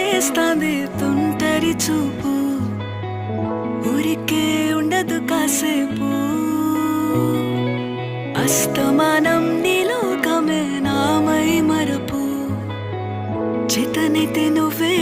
చేస్తాంది తుంటరి చూపు, ఊరికే ఉండదు కాసేపు. అస్తమానం నీలోకమే నామై మరపు, చేతనైతే నువ్వే